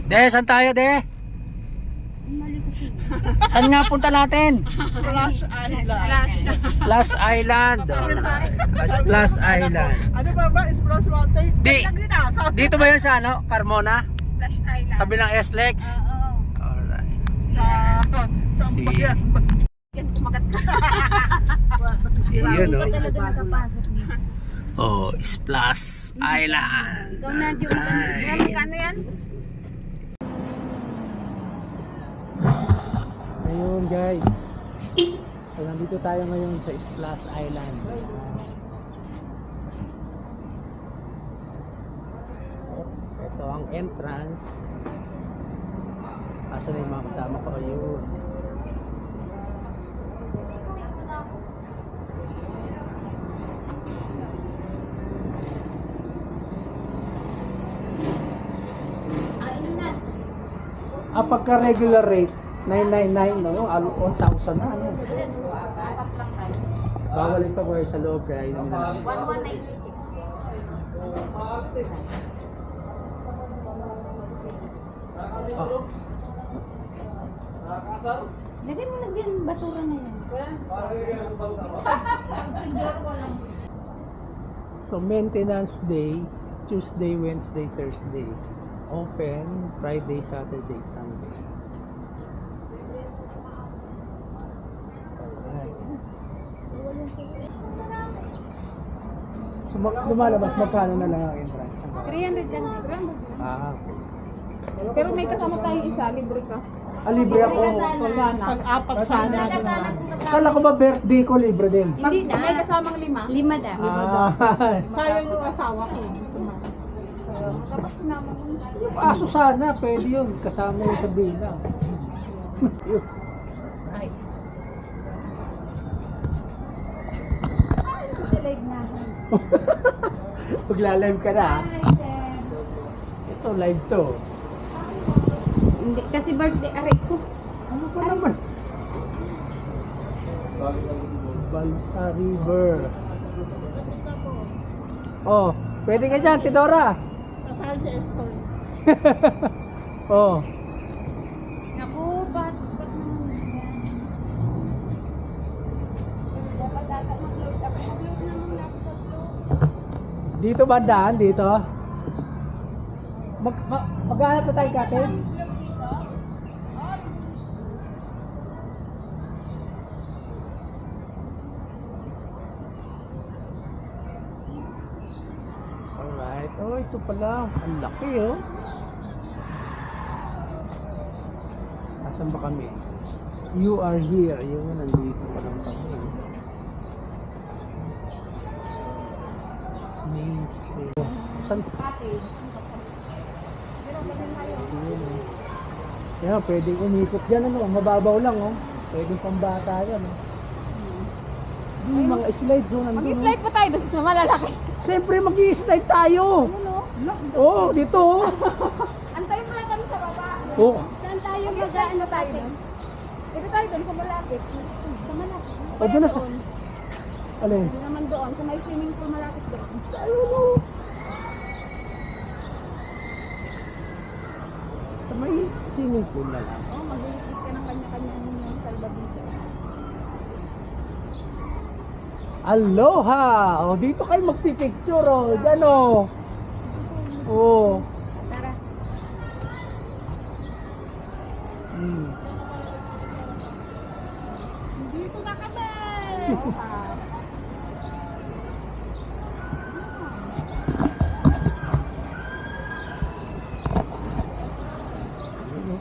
De, saan tayo, De? Saan nga punta natin? Splash Island. Splash Island. Splash Island. Ano ba? Splash Mountain? Dito ba yun sa ano? Carmona? Splash Island. Tabi ng SLEX? Oo. Alright. Sa Si- bayan. Yan, kumagat ka. Yun, no? Talaga nakapasok niya. Oh, Splash Island. Ikaw na, yung Alright. kano yan? Ayun guys. So, nandito tayo ngayon sa Splash Island. Ito ang entrance. Asa na yung mga kasama ko? Ayun. Pagka regular rate 999 no, 1,000 na ano. Bawal ito boy sa loob kaya yun na. 1196. Oh. Lagay mo na dyan, basura na yan. So maintenance day, Tuesday, Wednesday, Thursday. Open Friday, Saturday, Sunday. Alright. So lumalabas magkano na lang ang entrance? 300 lang. Okay. Pero may kasama tayong isa, libre ka. Libre ako. Wala na. Pag-apat sana. Kala ko ba birthday ko libre din? Hindi na. May kasamang 5. 5 daw. Sayang yung asawa ko. Sumama. Tapos sinama ko na. Yung aso sana, pwede yun. Kasama yun sa bilang. Ay. Sa live natin. Pagla-live ka na. Hi, sir. Ito, live to. Hindi, kasi birthday, aray ko. Ano pa naman? Balsa River. Oh, pwede ka dyan, Tidora. Nasaan si Estoy? Oh. Naku, ba't naman yan? Dapat ata mag-load up. Mag-load naman laptop to. Dito ba daan? Dito? Maghanap na tayong cottage? Alright. Oh, ito pala. Ang laki oh. Nasaan ba kami? You are here. Yun, nandito pa lang kami. Main Street. Saan? Kaya pwedeng umikot dyan ano, mababaw lang oh. Pwedeng pambata yan oh. Yung mga slides oh, nandun. Mag-slide pa tayo doon sa malalaki. Siyempre mag-i-slide tayo. Oo, dito oh. Antayin mo lang kami sa baba. Oh. Saan tayo mag-ano tayo? Dito tayo doon sa malapit. Sa malapit. O doon na sa... Alin? Hindi naman doon. Sa may swimming pool malapit doon. Ayun. Sa may swimming pool na lang. Oh, mag-iisip ka ng kanya-kanya yung salbabisa. Aloha! O dito kayo magpipicture o. Diyan o. Oo. Tara. Dito na kami!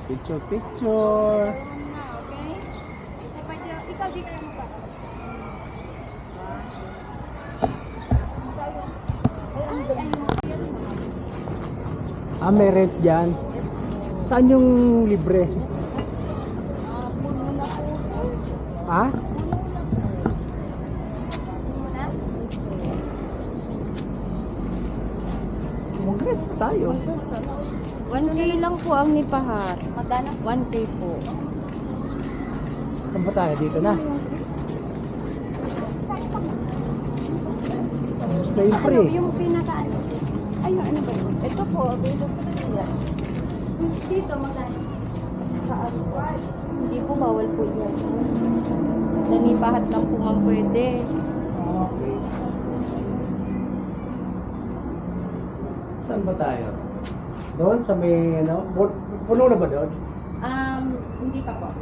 Picture, picture. Okay? Ikaw di ka lang ba? May rent dyan. Saan yung libre? Puno na puso. Ha? Puno na. Mag-rent tayo. 1K lang po ang nipahar. Magkano? 1K po. Saan ba tayo? Dito na. Gusto yung free. Yung pinaka ano? Ayun, ano ba yun? Ito po, available na nila. Dito, magkano? Sa aswad. Hindi po, bawal po yan. Nanipahat lang po man pwede. Okay. Saan ba tayo? Doon sa may ano? Puno na ba doon? Hindi pa po.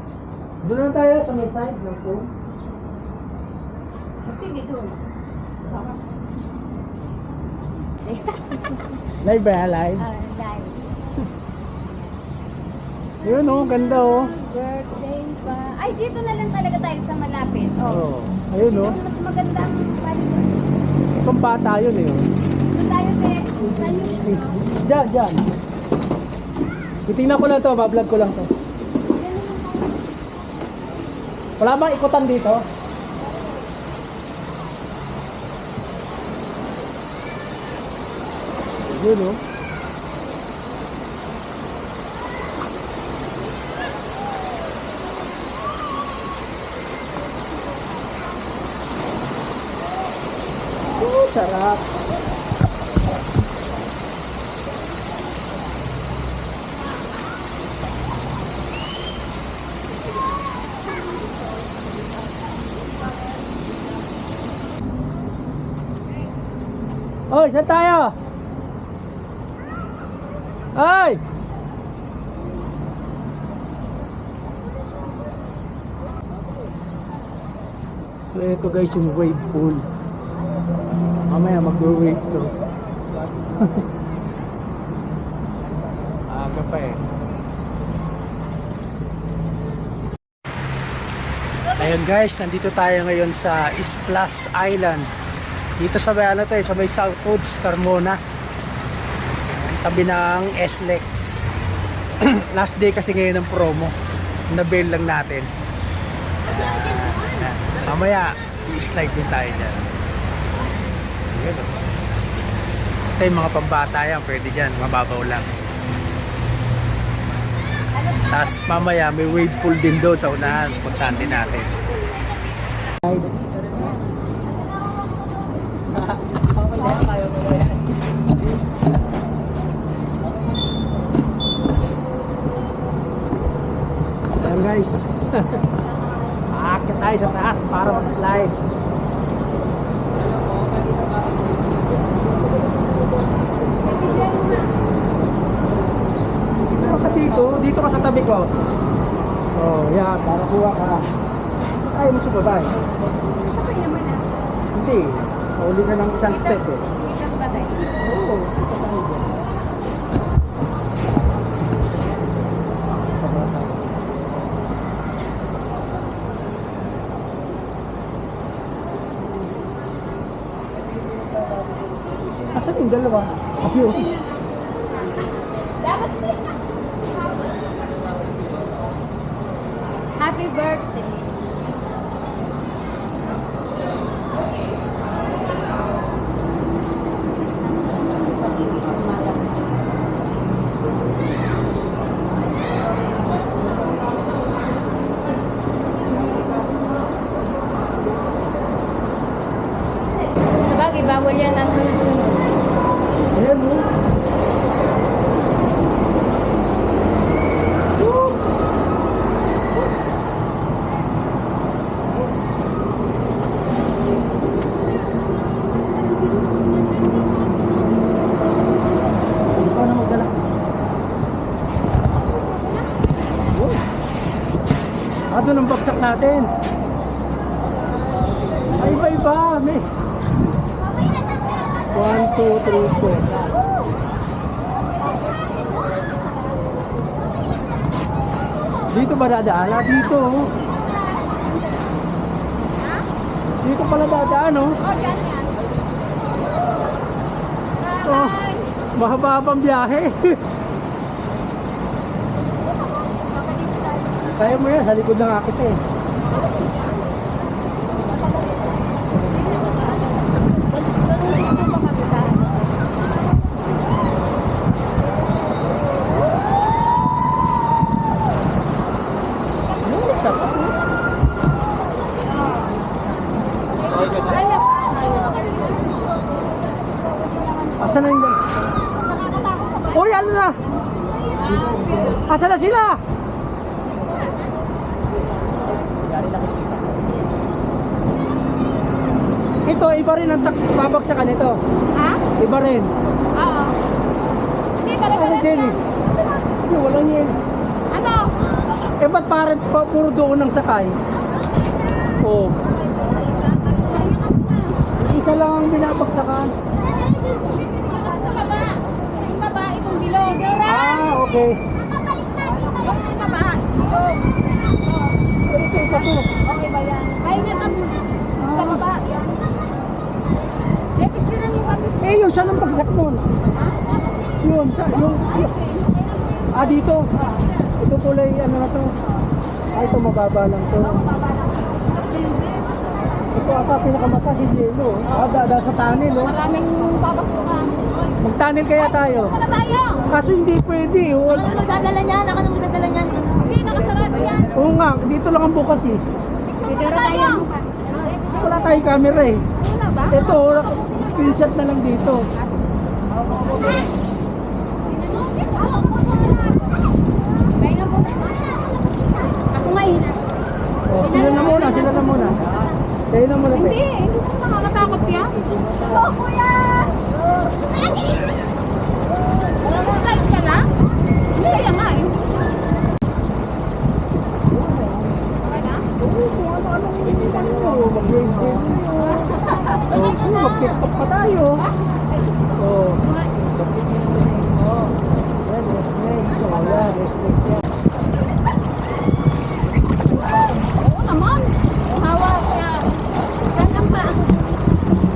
Doon na tayo sa may side ng pool. Sige, doon. Live ba? Live? Live. Yun oh, ganda oh. Birthday pa. Ay, dito na lang talaga tayo sa malapit. Oh. Ayun oh. Mas maganda ang palibot. Itong bata yun eh. Doon tayo, te. Saan yung... Diyan. Titingnan ko lang to, bablog ko lang to. Wala bang ikutan dito? Yun oh. Sarap. Oh, saan tayo? Ay! So ito guys yung wave pool. Mamaya mag-wave to. Aga pa eh. Ayun guys, nandito tayo ngayon sa Splash Island. Dito sa may ano to eh, sa may South Woods, Carmona. Tabi ng SLEX. Last day kasi ngayon ng promo. Na-bail lang natin. Mamaya, i-slide din tayo dyan. Ayan, oh. Ito yung mga pambata yan, pwede dyan, mababaw lang. Tapos mamaya may wave pool din doon sa unahan, puntahan din natin. Ayan guys. Aakit tayo sa taas para mag-slide. Dito ka sa tabi ko. Oh, yan, para kuha ka. Ay, mo sumabay. Sabay naman ah. Hindi. Uli ka ng isang step eh. Isang batay. Oo, dito tayo dyan. Asan yung dalawa? Ayun. Dapat happy birthday. Sabagay, bawal yan na sunod-sunod. Ayan mo. Ikaw na magdala. Doon ang bagsak natin. Ay, iba-iba. May 1, 2, 3, 4. Dito ba dadaan? Dito. Dito pala dadaan, oh. Oh, mahaba pang biyahe. Kaya mo yan, sa likod ng akit eh. Asan na yung... Uy, ano na? Asa na sila? Ito, iba rin ang babagsakan nito. Ha? Iba rin. Oo. Hindi, Ano pare-pares Jenny? lang. Walang yun. Ano? Eh ba't parang puro doon ang sakay? Oo. Isa lang ang binabagsakan. Sa baba. Yung babae kong bilog. Ah, okay. Yung baba. Bilog. Ito, ito to. Okay ba yan? Ay, sa baba. May picture niyo kami. Eh, yun, saan ang bagsak nun? Yun, yung... Ah, dito. Ito kulay, ano na to? Ah, ito mababa lang to. Ito ata pinakamataas si Yelo. Ah, dada sa tunnel, oh. Maraming babasukan. Mag-tunnel kaya tayo. Ano tayo? Kaso hindi pwede, oh. Ano magdadala niyan? Ako nang magdadala niyan. Hindi, nakasarado yan. Oo nga, dito lang ang bukas eh. Picture na tayo. Wala tayong camera eh. Wala ba? Ito, screenshot na lang dito. Pahinga muna. Ako nga ina. Oh, sila na muna, sila na muna. Kayo na muna, Hindi, te. hindi mo nakakatakot yan. Oo, kuya! Slide ka lang? Hindi, kaya nga eh. Okay na? Oo, kung ano-anong ano, mag-game. Oh, sige, mag-pick up pa tayo. Oh. Oh. Yan, rest legs. Oh, yan, rest legs yan. Oo naman. Hawak kaya. Ganyan pa.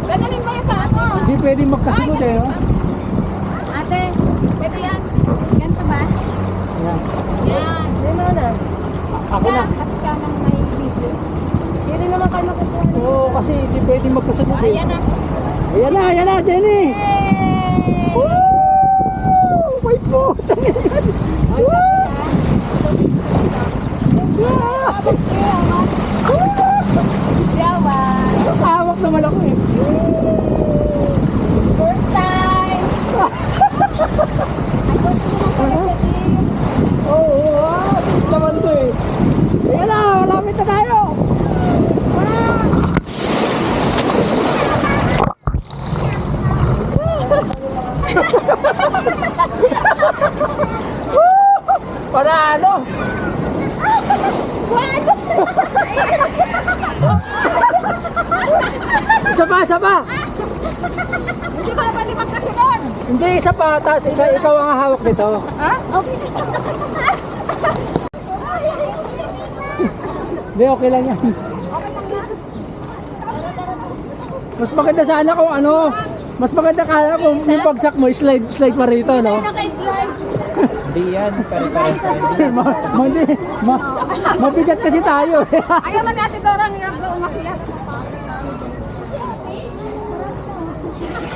Gananin ba yung paa mo? Hindi pwede magkasunod eh, oh. Ate, Pwede yan. ganito ba? Yan. Yan. Ako na. Yan, kasi ka nang may video. Hindi rin naman kayo makukuha. Oo, kasi hindi pwede magkasunod eh. Ayan na. Ayan na, Jenny! Yay! Woo! May puta! Woo! Yawa. Hawak naman ako eh. First time. Oo, sweet naman to eh. Ayan na, malapit na tayo. Panalo! Isa pa, isa pa! Hindi ko na pwede magkasunod. Hindi, isa pa. Tapos ikaw ang hawak nito. Ha? Hindi, okay lang yan. Mas maganda sana kung ano, mas maganda kaya kung yung bagsak mo, slide pa rito, no? Naka-slide. Hindi yan, pare-pare. Mabigat kasi tayo. Ayaw man natin Dorang yung umakyat.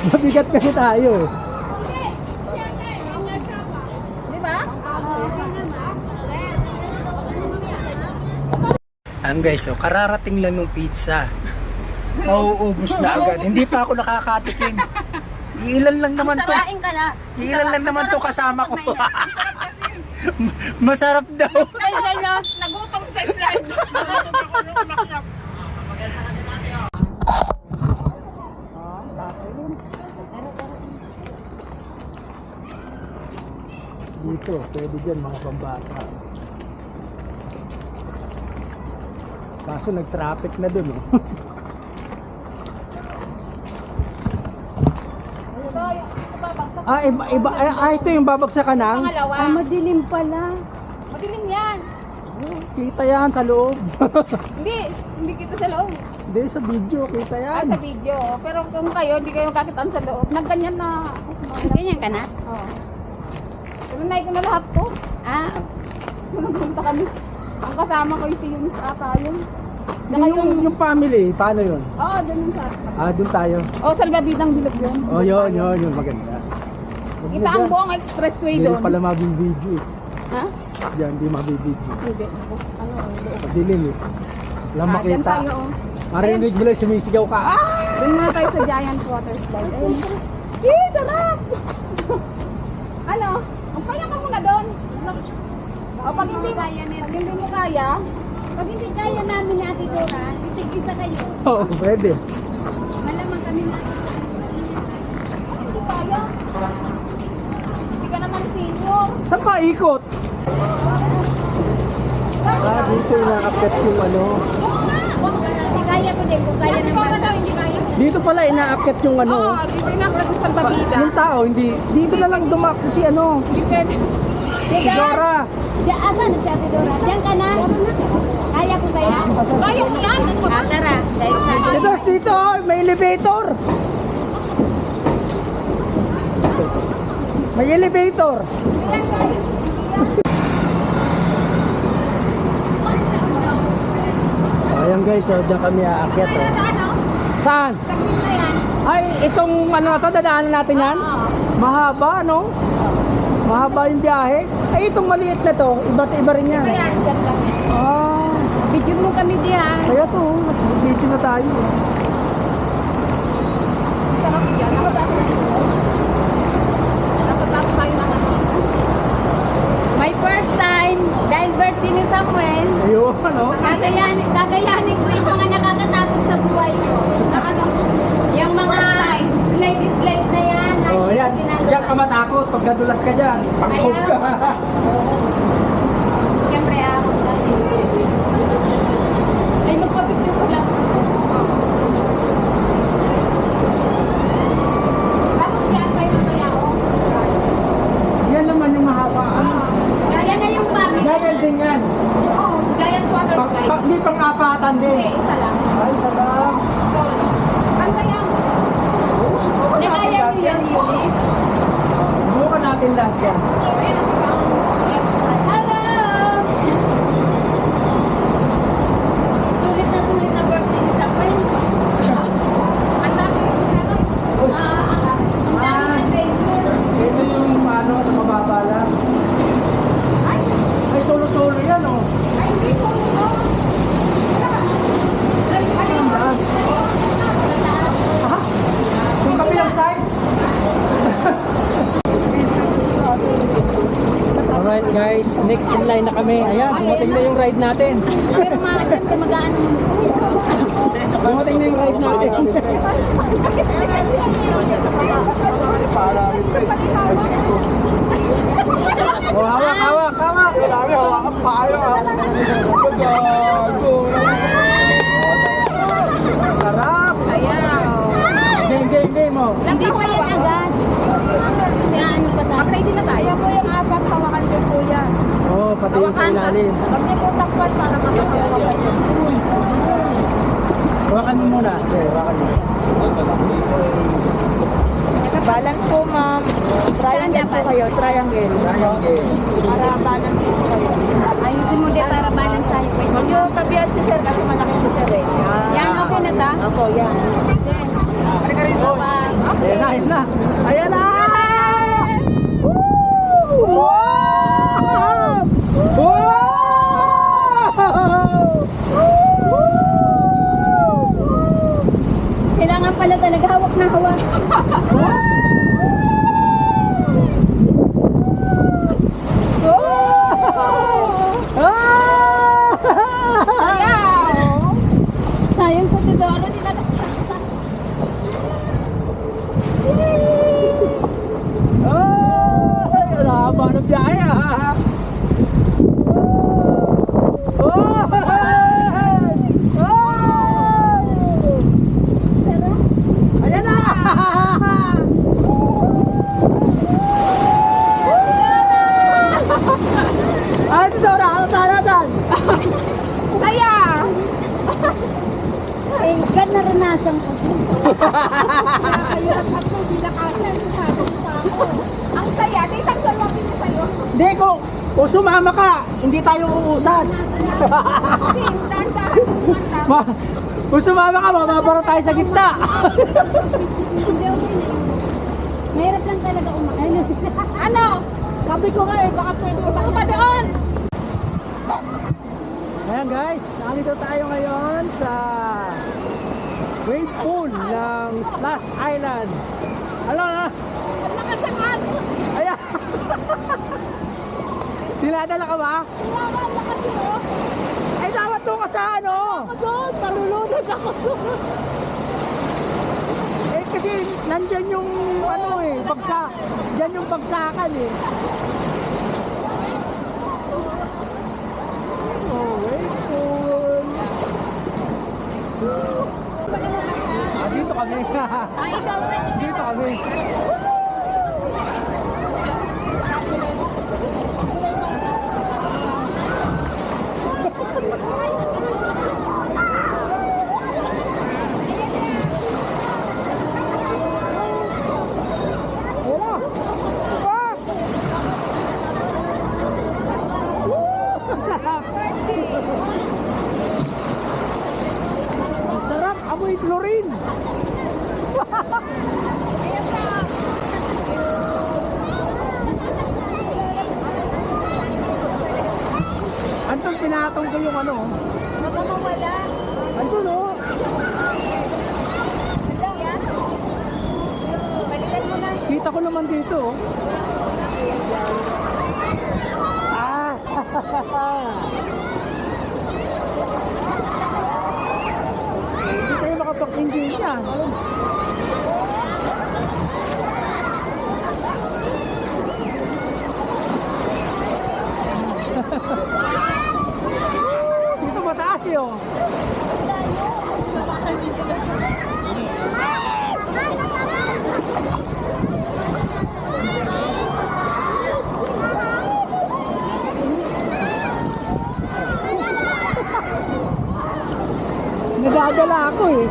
Mabigat kasi tayo. Di ba? Guys, so kararating lang ng pizza. Mauubos na agad. Hindi pa ako nakakatikim. Ilan lang naman to. Kain ka na. Ilan lang naman to kasama ko. Masarap daw. Ay, gano'n. Nagutom sa slide. Dito, pwede dyan mga pambata. Kaso nag-traffic na dun eh. Ito yung babagsakan ng? Pangalawa. Madilim pala. Madilim yan. Kita yan sa loob. Hindi kita sa loob. Hindi, sa video, kita yan. Sa video. Pero kung kayo, hindi kayo kakitaan sa loob. Nagganyan na. Ganyan ka na? Oo. Tunay ko na lahat to. Ah, Nagpunta kami. Ang kasama ko yung si Yun sa akayon. Saka Yung family, paano yun? Oo, dun yung sa. Dun tayo. Oo, salbabidang bilog yun. Oh, yun, maganda. Kita ang buong expressway Hindi doon. pala mabibidyo eh. Ha? Diyan, hindi mabibidyo. Hindi. Ano, loob. Madilim eh. Walang Dyan makita. tayo, oh. Marinig mo lang sumisigaw ka. Ah! Doon muna tayo sa giant water slide. Ayun. Yee, sarap! Ano? Ang pala ka muna doon. hindi mo kaya, pag hindi kaya namin ni Ate Dora, itig-isa kayo. Oo, pwede. Malamang kami na. Hindi kaya. Hindi ka naman senior. Saan pa ikot? Dito inaakyat yung ano. Hindi kaya ko din kung kaya naman. Hindi kaya. Dito pala inaakyat yung ano. Oo, dito inaklat sa Babida. Yung tao, hindi. Dito na lang dumakot si ano. Hindi pwede. Si Dora. Diyan, asan si Ate Dora? Diyan ka na. Kaya ko kaya? Kaya mo yan. Tara, dahil sa Dito, may elevator. May elevator. So, ayan guys, so dyan kami aakyat. Oh. Saan? Ay, itong ano to, dadaanan natin yan? Mahaba, no? Mahaba yung biyahe. Ay, itong maliit na to, iba't iba rin yan. Ah, video mo kami diyan. kaya to, video na tayo. Sarap yan. Nasa taas tayo ng ano. My first time, dahil birthday ni Samuel, Ayun, ano? kakayanin ko yung mga nakakatakot sa buhay ko. Yung mga slide na yan. na Oh, hindi yan. ko ginagawa. Diyan ka matakot pag nadulas ka dyan. Pangkog ka. Siyempre, ako lang. Ay, magpapicture ko lang. Tapos yan tayo na kaya ako. Yan naman yung mahaba. Ano? Yan na yung family. Giant din yan. Oo, giant water slide. Hindi pang apatan din. Hindi, isa lang. Ay, sarap. Solo. Kanta yan. Nakaya niyo yung unit. Bukan natin lahat yan. Ayan ang ibang extra. Hello! Sulit na birthday ni Samuel. Ang dami yung ano. Ang daming adventure. Ito yung ano, sa mababa lang. Ay, solo-solo yan, oh. Ay, hindi ko. Saan? Ha? Yung kapilang side? Alright guys, next in line na kami. Ayan, dumating na yung ride natin. Pero siyempre magaan Dumating na yung ride natin. Oh, hawak, hawak, hawak. Kailangan hawakan pa kayo. Sarap. Sayaw. Game mo. Hindi pa yan agad. Kaya ano pa tayo? Mag-ready na tayo. Po yung apat, hawakan din po yan. Oh, pati yung sa ilalim. Huwag niyo po takpan para makakawakan. Hawakan mo muna. Okay, hawakan mo. Balance po, ma'am. Triangle po kayo. Triangle. Triangle. Para balance po kayo. Ayusin mo din para balance tayo. Huwag niyo tabihan si sir kasi malaki si sir eh. Yan, okay na ta? Opo, yan. Then, Halika rin po. Ayan na, ayan na. Ayan na! Woo! Wow! kailangan pala talaga hawak na hawak. Sayang sa Tidoro, di na Ay, ang haba ng biyahe ah. Ayan na! Ay, Dora, ano tayo natin? Saya! eh, gan naranasan ko. Ang saya. Titang salwapin niya sa'yo. Hindi ko, kung sumama ka, hindi tayo uusan. Kasi, dahan-dahan. Kung sumama ka, mababara tayo sa gitna. Hindi, okay na yun. Mahirap lang talaga umakan. Ano? Sabi ko nga eh, baka pwede. Gusto ko pa doon. Ayan guys, nandito tayo ngayon sa wave pool ng Splash Island. Hello na? Nakasangan. Ayan. Dinadala ka ba? Nakasangan. Ay, dapat doon ka sa ano? Doon, malulunod ako doon. Eh, kasi nandyan yung ano eh, dyan yung bagsakan eh. Oh, wait cool. Dito kami. Ay, ikaw ba? Dito kami. Wala. Ah! Ang sarap. Ang sarap. Amoy chlorine. Antong pinatong ko yung ano. Baka mawala. Antong no. Balikan mo na. Kita ko naman dito. Oh. Ah. Hindi kayo makapag-enjoy yan. Dito mataas yun. Nadadala ako eh.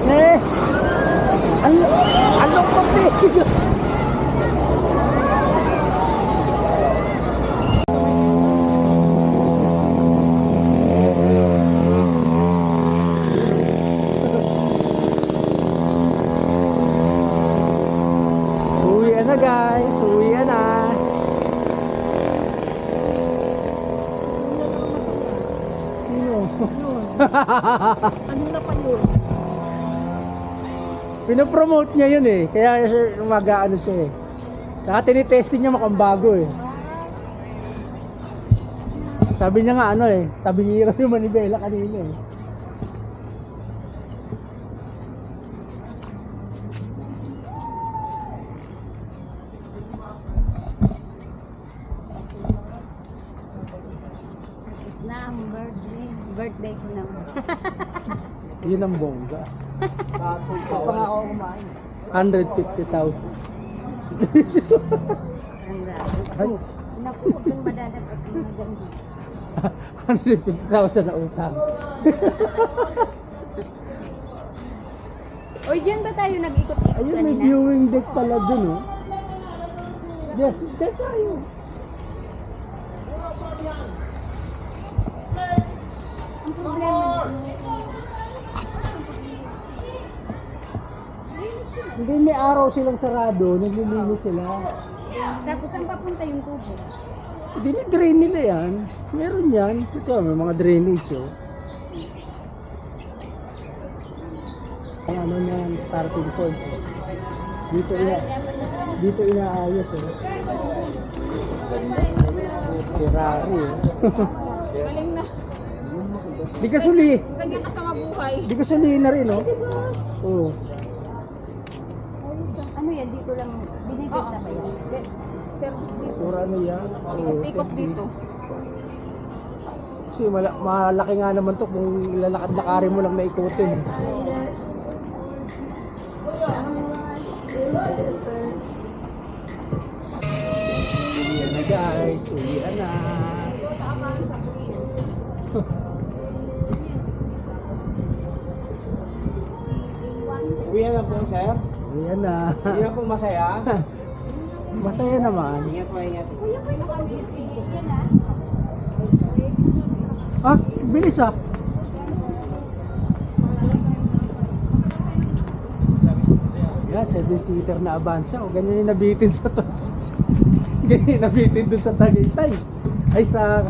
Eh, anong papel? Uwian na guys, uwian na. Ano na pa yun? Pinopromote niya yun eh, kaya mag-ano siya eh. Saka tinitesting niya makambago eh. Sabi niya nga ano eh, tabi raw yung manibela kanina eh. Na ang birthday. Birthday ko naman. Yun ang bongga. Pa nga ako kumain. 150,000. Ang dami. Ay, Naku, huwag kang madadapat ng maganda. 150,000 na utang. Oy, dyan ba tayo nag-ikot-ikot Ayun, may kanina? viewing deck pala dun oh. Yes, dyan tayo. Ang problema. Hindi, may araw silang sarado, naglilinis sila. Tapos saan papunta yung tubo? Dinidrain nila yan. Meron yan. Ito, may mga drainage oh. Ang ano yan, starting point. Dito inaayos oh. Ferrari oh. Galing na. Di kasuli. Ganyan kasama buhay. Di kasuli na rin oh. Oh. Ano yan? Dito lang binibenta ba yan? Service dito. Pura ano yan. Oh, Ikot dito. Kasi malaki nga naman to kung lalakad-lakarin mo lang na ikutin. Uwian na guys, uwian na. Uwian na po, sir. Uwian na. Hindi na po masaya. Masaya naman. Ingat po, ingat. Ah, bilis ah. Yan, 7-seater na Avanza. O, ganyan yung nabitin sa to. Nabitin doon sa Tagaytay. Ay sa